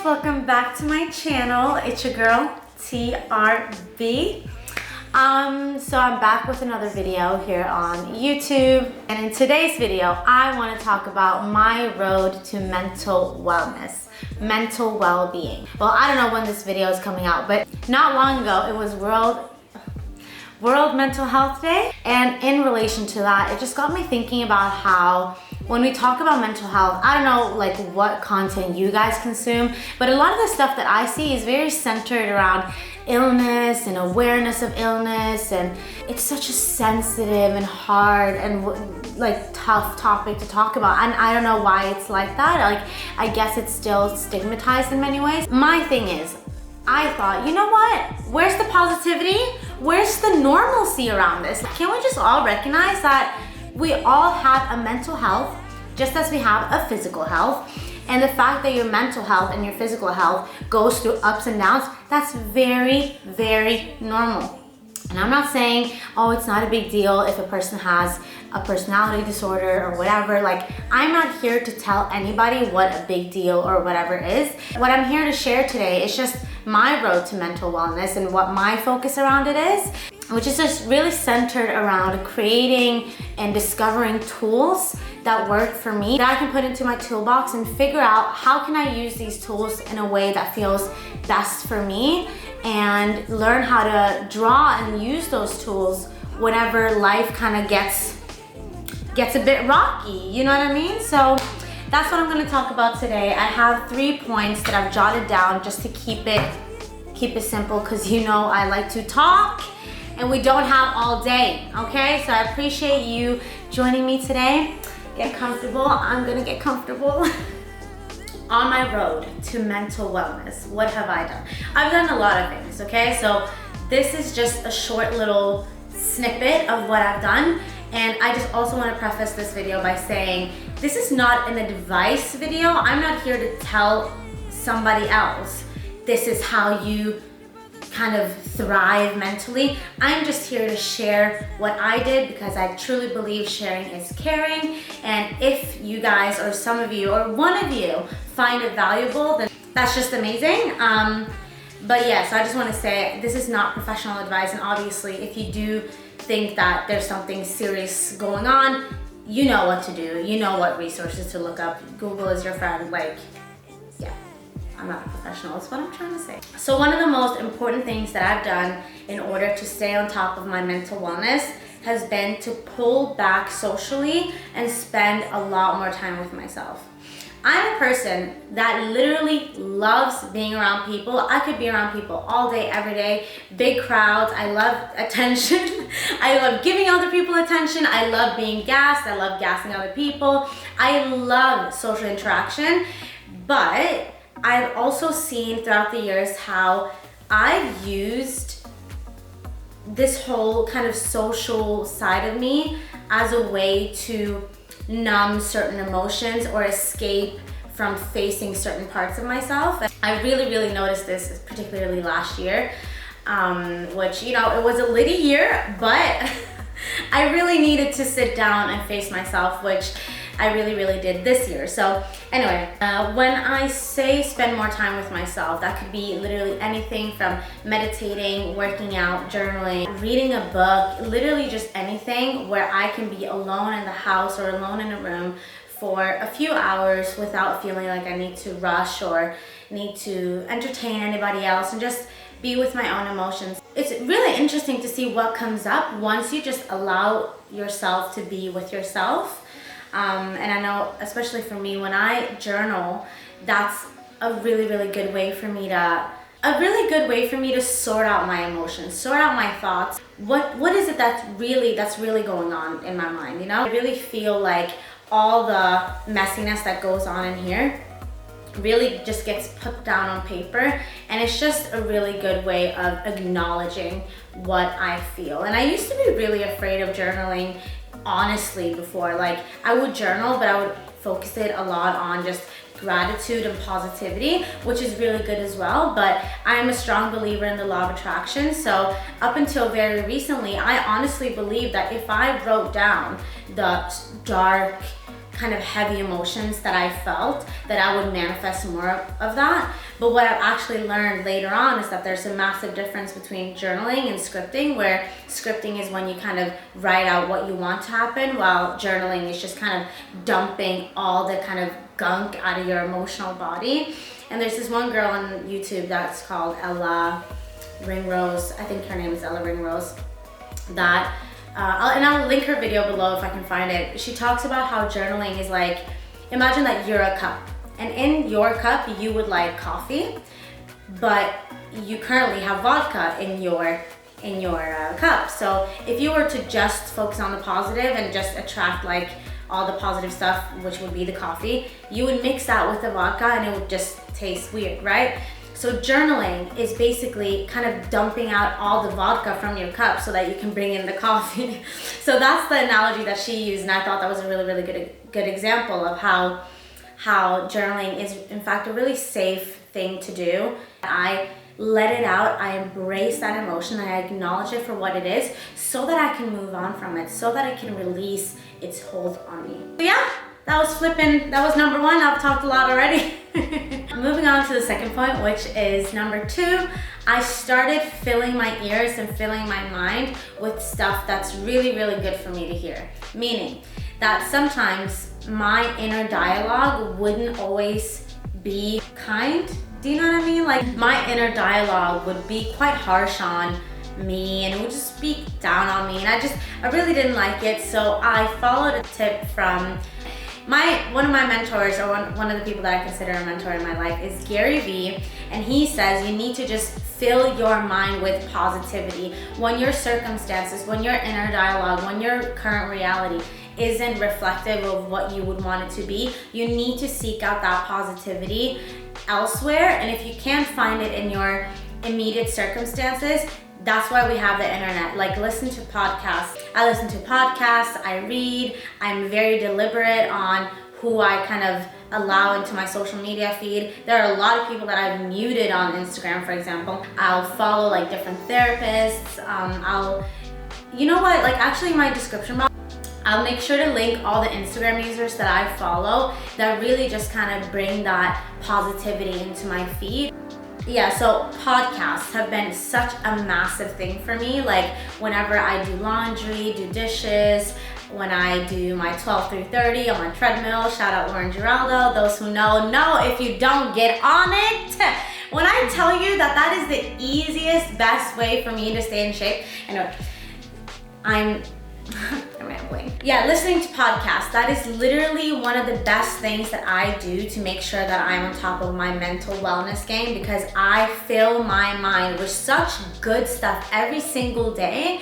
guys, welcome back to my channel. It's your girl TRB. So I'm back with another video here on YouTube, and in today's video I want to talk about my road to mental wellness, mental well-being. Well, I don't know when this video is coming out, but not long ago it was World Mental Health Day, and in relation to that, it just got me thinking about how when we talk about mental health, I don't know like what content you guys consume, but a lot of the stuff that I see is very centered around illness and awareness of illness, and it's such a sensitive and hard and like tough topic to talk about, and I don't know why it's like that. Like, I guess it's still stigmatized in many ways. My thing is, I thought, you know what? Where's the positivity? Where's the normalcy around this? Can't we just all recognize that we all have a mental health just as we have a physical health? And the fact that your mental health and your physical health goes through ups and downs, that's very, very normal. And I'm not saying, oh, it's not a big deal if a person has a personality disorder or whatever. Like, I'm not here to tell anybody what a big deal or whatever is. What I'm here to share today is just my road to mental wellness and what my focus around it is, which is just really centered around creating and discovering tools that work for me, that I can put into my toolbox and figure out how can I use these tools in a way that feels best for me, and learn how to draw and use those tools whenever life kind of gets a bit rocky, you know what I mean? So that's what I'm going to talk about today. I have 3 points that I've jotted down just to keep it simple, because you know I like to talk and we don't have all day, okay? So I appreciate you joining me today. Get comfortable. I'm gonna get comfortable. On my road to mental wellness, what have I done? I've done a lot of things, okay? So this is just a short little snippet of what I've done. And I just also want to preface this video by saying this is not an advice video. I'm not here to tell somebody else this is how you kind of thrive mentally. I'm just here to share what I did, because I truly believe sharing is caring. And if you guys, or some of you, or one of you find it valuable, then that's just amazing. But yeah, so I just want to say this is not professional advice, and obviously if you do think that there's something serious going on, you know what to do, you know what resources to look up. Google is your friend. Like, yeah, I'm not a professional, that's what I'm trying to say. So one of the most important things that I've done in order to stay on top of my mental wellness has been to pull back socially and spend a lot more time with myself. I'm a person that literally loves being around people. I could be around people all day, every day, big crowds. I love attention. I love giving other people attention. I love being gassed. I love gassing other people. I love social interaction. But I've also seen throughout the years how I've used this whole kind of social side of me as a way to numb certain emotions or escape from facing certain parts of myself. I really noticed this particularly last year, which, you know, it was a litty year, but I really needed to sit down and face myself, which I really did this year. So anyway, when I say spend more time with myself, that could be literally anything from meditating, working out, journaling, reading a book, literally just anything where I can be alone in the house or alone in a room for a few hours without feeling like I need to rush or need to entertain anybody else, and just be with my own emotions. It's really interesting to see what comes up once you just allow yourself to be with yourself. And I know, especially for me, when I journal, that's a really good way for me to sort out my emotions, sort out my thoughts. What is it that's really going on in my mind, you know? I really feel like all the messiness that goes on in here really just gets put down on paper, and it's just a really good way of acknowledging what I feel. And I used to be really afraid of journaling, honestly, before. Like, I would journal, but I would focus it a lot on just gratitude and positivity, which is really good as well. But I'm a strong believer in the law of attraction. So up until very recently, I honestly believed that if I wrote down the dark kind of heavy emotions that I felt, that I would manifest more of that. But what I've actually learned later on is that there's a massive difference between journaling and scripting, where scripting is when you kind of write out what you want to happen, while journaling is just kind of dumping all the kind of gunk out of your emotional body. And there's this one girl on YouTube that's called Ella Ringrose, I think her name is Ella Ringrose, that I'll link her video below if I can find it. She talks about how journaling is like, imagine that you're a cup, and in your cup you would like coffee, but you currently have vodka in your cup. So if you were to just focus on the positive and just attract like all the positive stuff, which would be the coffee, you would mix that with the vodka and it would just taste weird, right? So journaling is basically kind of dumping out all the vodka from your cup so that you can bring in the coffee. So that's the analogy that she used, and I thought that was a really good example of how journaling is in fact a really safe thing to do. I let it out, I embrace that emotion, I acknowledge it for what it is so that I can move on from it, so that I can release its hold on me. So yeah, that was number one. I've talked a lot already. Moving on to the second point, which is number two. I started filling my ears and filling my mind with stuff that's really good for me to hear. Meaning that sometimes my inner dialogue wouldn't always be kind. Do you know what I mean? Like my inner dialogue would be quite harsh on me and it would just speak down on me, and I really didn't like it. So I followed a tip from one of my mentors, or one of the people that I consider a mentor in my life, is GaryVee, and he says you need to just fill your mind with positivity. When your circumstances, when your inner dialogue, when your current reality isn't reflective of what you would want it to be, you need to seek out that positivity elsewhere. And if you can't find it in your immediate circumstances, that's why we have the internet. Like, listen to podcasts. I listen to podcasts, I read, I'm very deliberate on who I kind of allow into my social media feed. There are a lot of people that I've muted on Instagram, for example. I'll follow like different therapists. You know what, like actually my description box, I'll make sure to link all the Instagram users that I follow that really just kind of bring that positivity into my feed. Yeah, so podcasts have been such a massive thing for me. Like whenever I do laundry, do dishes, when I do my 12 through 30 on my treadmill, shout out Lauren Giraldo, those who know, if you don't, get on it. When I tell you that that is the easiest, best way for me to stay in shape, anyway, I'm rambling. Yeah, listening to podcasts, that is literally one of the best things that I do to make sure that I'm on top of my mental wellness game, because I fill my mind with such good stuff every single day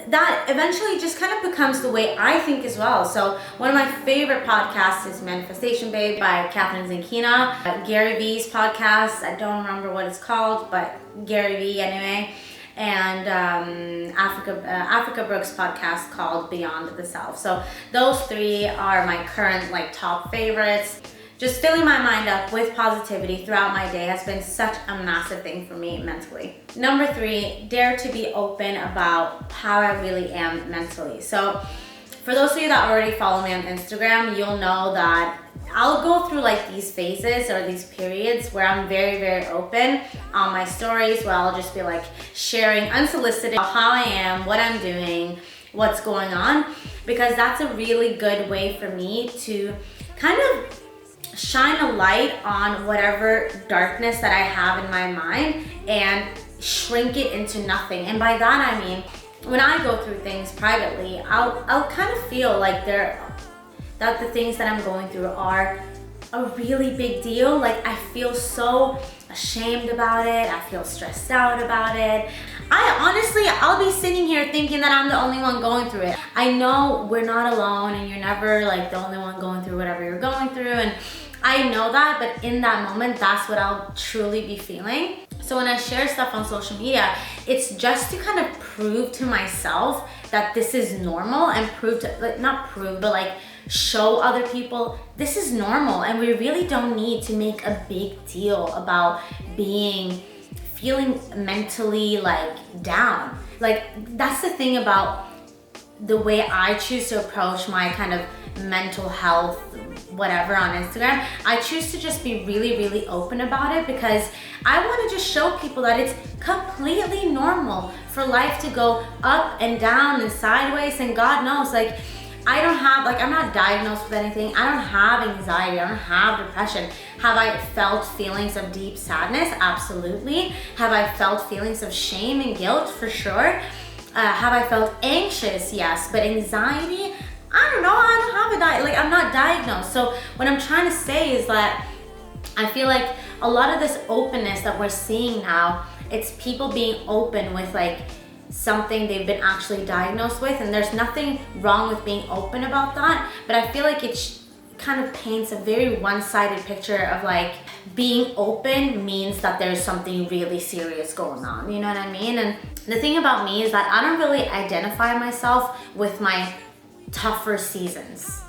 that eventually just kind of becomes the way I think as well. So one of my favorite podcasts is Manifestation Babe by Catherine Zenkina. GaryVee's podcast, I don't remember what it's called, but GaryVee anyway. And Africa Brooke's podcast called Beyond the Self. So those three are my current like top favorites. Just filling my mind up with positivity throughout my day has been such a massive thing for me mentally. Number three, dare to be open about how I really am mentally. So for those of you that already follow me on Instagram, you'll know that I'll go through like these phases or these periods where I'm very open on my stories, where I'll just be like sharing unsolicited how I am, what I'm doing, what's going on, because that's a really good way for me to kind of shine a light on whatever darkness that I have in my mind and shrink it into nothing. And by that I mean, when I go through things privately, I'll kind of feel like that the things that I'm going through are a really big deal. Like I feel so ashamed about it. I feel stressed out about it. I'll be sitting here thinking that I'm the only one going through it. I know we're not alone, and you're never like the only one going through whatever you're going through. And I know that, but in that moment, that's what I'll truly be feeling. So when I share stuff on social media, it's just to kind of prove to myself that this is normal, and show other people this is normal, and we really don't need to make a big deal about feeling mentally like down. Like that's the thing about the way I choose to approach my kind of mental health, whatever on Instagram. I choose to just be really, really open about it because I want to just show people that it's completely normal for life to go up and down and sideways, and God knows, like, I don't have, like, I'm not diagnosed with anything. I don't have anxiety. I don't have depression. Have I felt feelings of deep sadness? Absolutely. Have I felt feelings of shame and guilt? For sure. Have I felt anxious? Yes. But anxiety, I don't know. I don't have I'm not diagnosed. So what I'm trying to say is that I feel like a lot of this openness that we're seeing now, it's people being open with like something they've been actually diagnosed with, and there's nothing wrong with being open about that, but I feel like it kind of paints a very one-sided picture of like being open means that there's something really serious going on, you know what I mean? And the thing about me is that I don't really identify myself with my tougher seasons.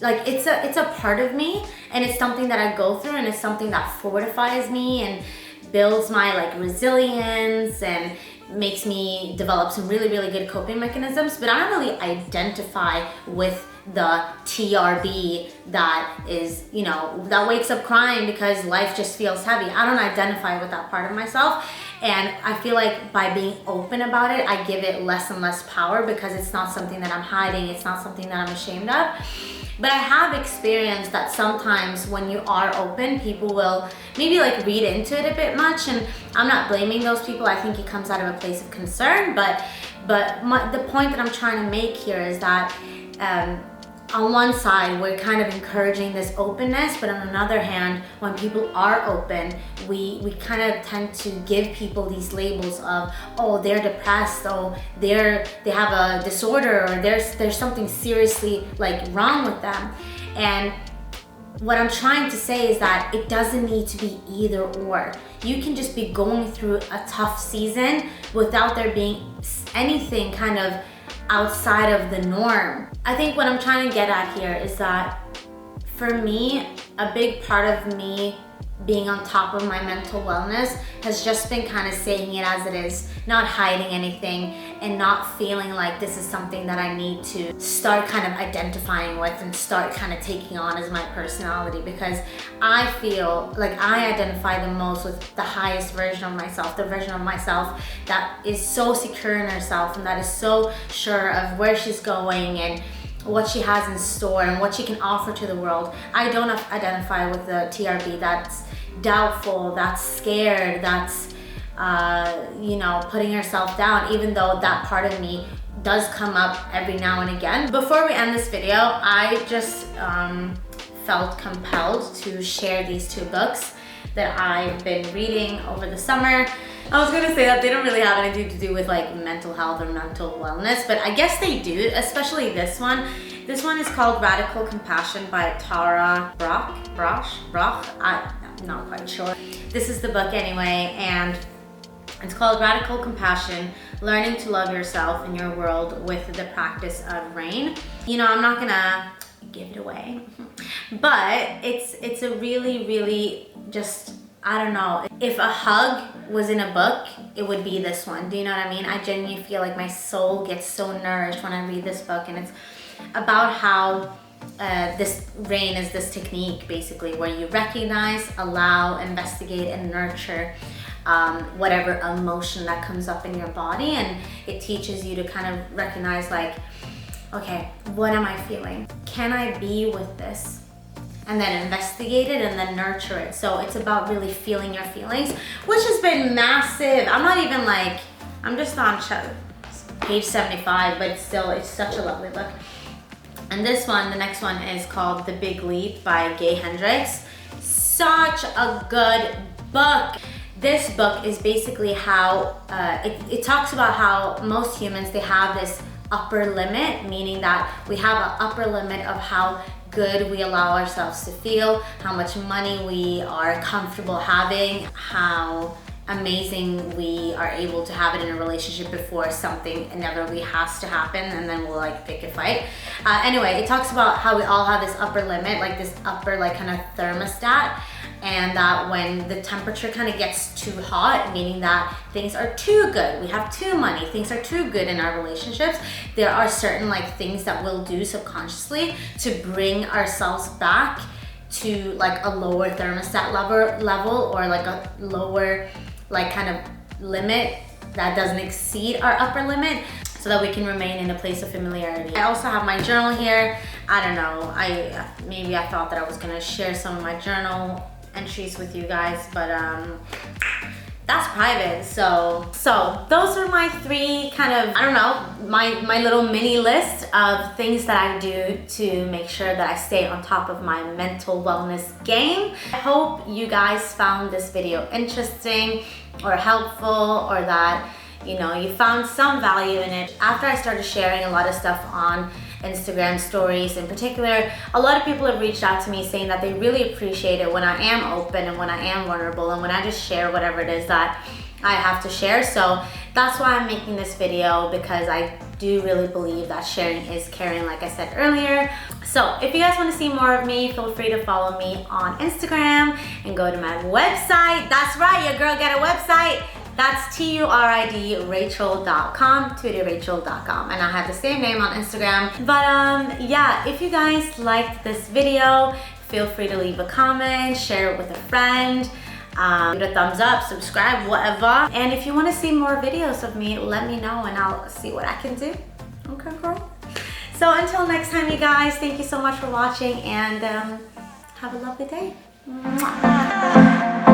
Like it's a part of me, and it's something that I go through, and it's something that fortifies me and builds my like resilience and makes me develop some really, really good coping mechanisms, but I don't really identify with the TRB that is, you know, that wakes up crying because life just feels heavy. I don't identify with that part of myself, and I feel like by being open about it, I give it less and less power because it's not something that I'm hiding, it's not something that I'm ashamed of. But I have experienced that sometimes when you are open, people will maybe like read into it a bit much, and I'm not blaming those people. I think it comes out of a place of concern, but the point that I'm trying to make here is that on one side, we're kind of encouraging this openness, but on another hand, when people are open, we kind of tend to give people these labels of, oh, they're depressed, oh, they have a disorder, or there's something seriously like wrong with them. And what I'm trying to say is that it doesn't need to be either or. You can just be going through a tough season without there being anything kind of outside of the norm. I think what I'm trying to get at here is that for me, a big part of me being on top of my mental wellness has just been kind of saying it as it is, not hiding anything, and not feeling like this is something that I need to start kind of identifying with and start kind of taking on as my personality, because I feel like I identify the most with the highest version of myself, the version of myself that is so secure in herself and that is so sure of where she's going and what she has in store and what she can offer to the world. I don't identify with the TRB that's doubtful, that's scared, that's you know, putting herself down, even though that part of me does come up every now and again. Before we end this video, I just felt compelled to share these two books that I've been reading over the summer. I was gonna say that they don't really have anything to do with like mental health or mental wellness, but I guess they do, especially this one. This one is called Radical Compassion by Tara Brach. I'm not quite sure. This is the book anyway, and it's called Radical Compassion, Learning to Love Yourself in Your World with the Practice of Rain. You know, I'm not gonna give it away, but it's a really, really just, I don't know. If a hug was in a book, it would be this one. Do you know what I mean? I genuinely feel like my soul gets so nourished when I read this book, and it's about how this rain is this technique basically where you recognize, allow, investigate, and nurture whatever emotion that comes up in your body, and it teaches you to kind of recognize like, okay, what am I feeling? Can I be with this? And then investigate it and then nurture it. So it's about really feeling your feelings, which has been massive. I'm not even like, I'm just on page 75, but still, it's such a lovely book. And this one, the next one is called The Big Leap by Gay Hendricks. Such a good book. This book is basically how, it talks about how most humans, they have this upper limit, meaning that we have an upper limit of how good we allow ourselves to feel, how much money we are comfortable having, how amazing we are able to have it in a relationship before something inevitably has to happen, and then we'll like pick a fight. Anyway, it talks about how we all have this upper limit, like this upper like kind of thermostat, and that when the temperature kind of gets too hot, meaning that things are too good, we have too money, things are too good in our relationships, there are certain like things that we'll do subconsciously to bring ourselves back to like a lower thermostat level, or like a lower like kind of limit that doesn't exceed our upper limit, so that we can remain in a place of familiarity. I also have my journal here. I don't know, maybe I thought that I was gonna share some of my journal entries with you guys, but that's private. So those are my 3 kind of, I don't know, my little mini list of things that I do to make sure that I stay on top of my mental wellness game. I hope you guys found this video interesting or helpful, or that, you know, you found some value in it. After I started sharing a lot of stuff on Instagram stories in particular, a lot of people have reached out to me saying that they really appreciate it when I am open and when I am vulnerable and when I just share whatever it is that I have to share. So that's why I'm making this video, because I do really believe that sharing is caring, like I said earlier. So if you guys want to see more of me, feel free to follow me on Instagram and go to my website. That's right, your girl got a website. That's TURID.Rachel.com, TwitterRachel.com, and I have the same name on Instagram. But yeah, if you guys liked this video, feel free to leave a comment, share it with a friend, give it a thumbs up, subscribe, whatever. And if you want to see more videos of me, let me know and I'll see what I can do. Okay, girl? So until next time, you guys, thank you so much for watching, and have a lovely day. Mwah.